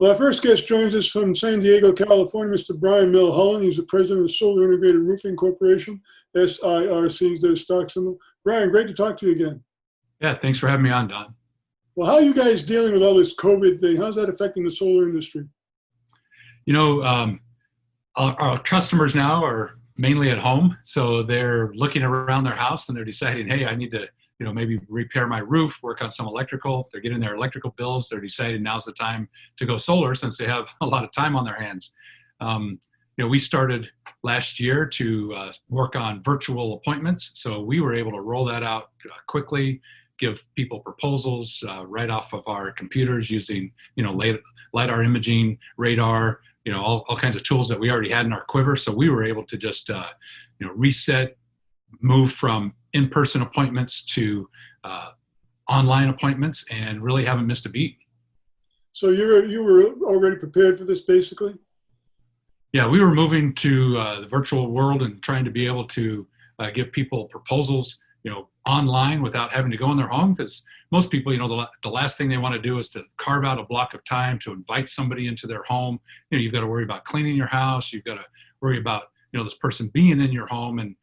Well, our first guest joins us from San Diego, California, Mr. Brian Milholland. He's the president of Solar Integrated Roofing Corporation, SIRC is their stock symbol. Brian, great to talk to you again. Yeah, thanks for having me on, Don. Well, how are you guys dealing with all this COVID thing? How's that affecting the solar industry? You know, our customers now are mainly at home, so they're looking around their house and they're deciding, hey, I need to, maybe repair my roof, work on some electrical. They're getting their electrical bills. They're deciding now's the time to go solar since they have a lot of time on their hands. We started last year to work on virtual appointments, so we were able to roll that out quickly, give people proposals right off of our computers using, LiDAR imaging, radar, all kinds of tools that we already had in our quiver. So we were able to just, reset, move from in-person appointments to online appointments, and really haven't missed a beat. So you were already prepared for this, basically? Yeah, we were moving to the virtual world and trying to be able to give people proposals, online without having to go in their home, because most people, the last thing they want to do is to carve out a block of time to invite somebody into their home. You've got to worry about cleaning your house. You've got to worry about, this person being in your home. And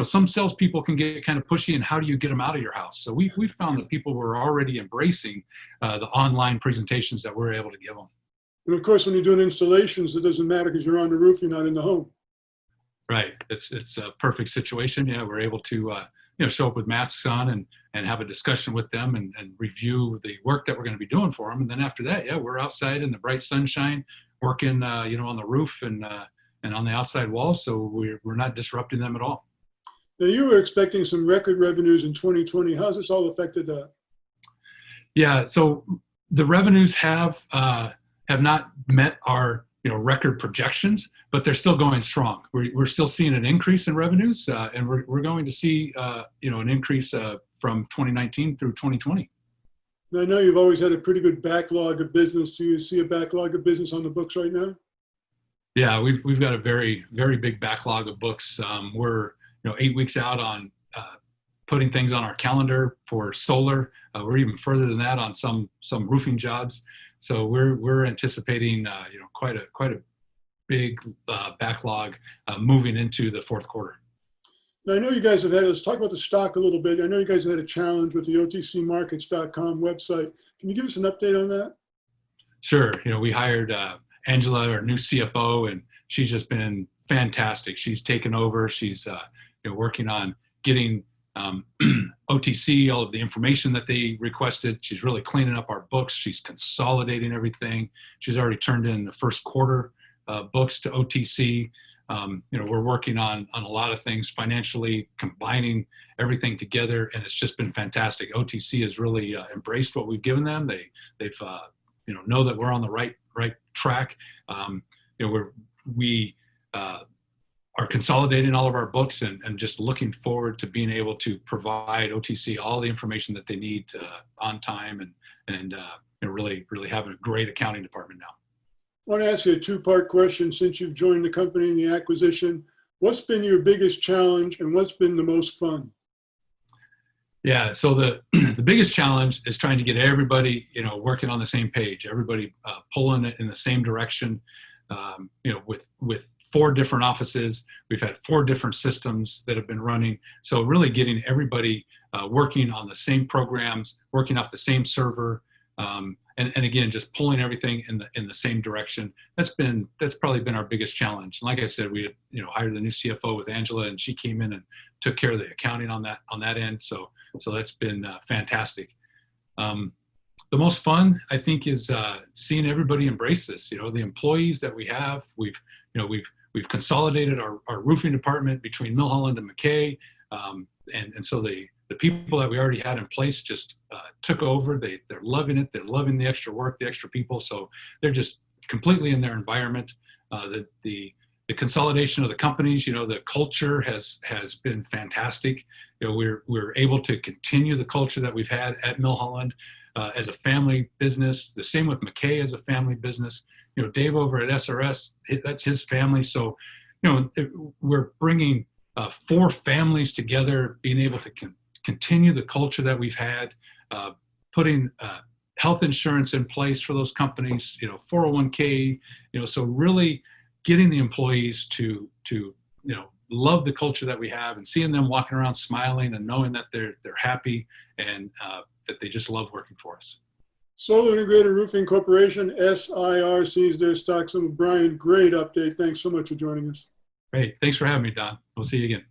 some salespeople can get kind of pushy, and how do you get them out of your house? So we found that people were already embracing the online presentations that we're able to give them. And of course, when you're doing installations, it doesn't matter because you're on the roof, you're not in the home. Right. It's a perfect situation. Yeah, we're able to show up with masks on and have a discussion with them and review the work that we're going to be doing for them. And then after that, yeah, we're outside in the bright sunshine, working on the roof and on the outside walls. So we're not disrupting them at all. Now, you were expecting some record revenues in 2020. How's this all affected that? Yeah, so the revenues have not met our record projections, but they're still going strong. We're still seeing an increase in revenues, and we're going to see an increase from 2019 through 2020. Now, I know you've always had a pretty good backlog of business. Do you see a backlog of business on the books right now? Yeah, we've got a very, very big backlog of books. We're 8 weeks out on putting things on our calendar for solar. We're even further than that on some roofing jobs. So we're anticipating quite a big backlog moving into the fourth quarter. Now, I know you guys have had, let's talk about the stock a little bit. I know you guys have had a challenge with the OTCMarkets.com website. Can you give us an update on that? Sure. We hired Angela, our new CFO, and she's just been fantastic. She's taken over. She's working on getting OTC, all of the information that they requested. She's really cleaning up our books. She's consolidating everything. She's already turned in the first quarter books to OTC. We're working on a lot of things financially, combining everything together, and it's just been fantastic. OTC has really embraced what we've given them. They've know that we're on the right track. We are consolidating all of our books and just looking forward to being able to provide OTC all the information that they need on time and really having a great accounting department now. I want to ask you a two-part question. Since you've joined the company in the acquisition, what's been your biggest challenge and what's been the most fun? Yeah, so the biggest challenge is trying to get everybody working on the same page, everybody pulling it in the same direction. With 4 different offices, we've had 4 different systems that have been running. So really getting everybody working on the same programs, working off the same server, and again, just pulling everything in the same direction. That's probably been our biggest challenge. And like I said, we had hired the new CFO with Angela, and she came in and took care of the accounting on that end. So that's been fantastic. The most fun, I think, is seeing everybody embrace this. The employees that we have, we've consolidated our roofing department between Milholland and McKay, and so the people that we already had in place just took over. They're loving it. They're loving the extra work, the extra people. So they're just completely in their environment. The consolidation of the companies, the culture has been fantastic. We're able to continue the culture that we've had at Milholland as a family business. The same with McKay as a family business. Dave over at SRS, that's his family. So, we're bringing 4 families together, being able to continue the culture that we've had, putting health insurance in place for those companies, 401k, so really getting the employees to love the culture that we have and seeing them walking around smiling and knowing that they're happy and that they just love working for us. Solar Integrated Roofing Corporation, SIRC is their stock symbol. Brian, great update. Thanks so much for joining us. Great. Thanks for having me, Don. We'll see you again.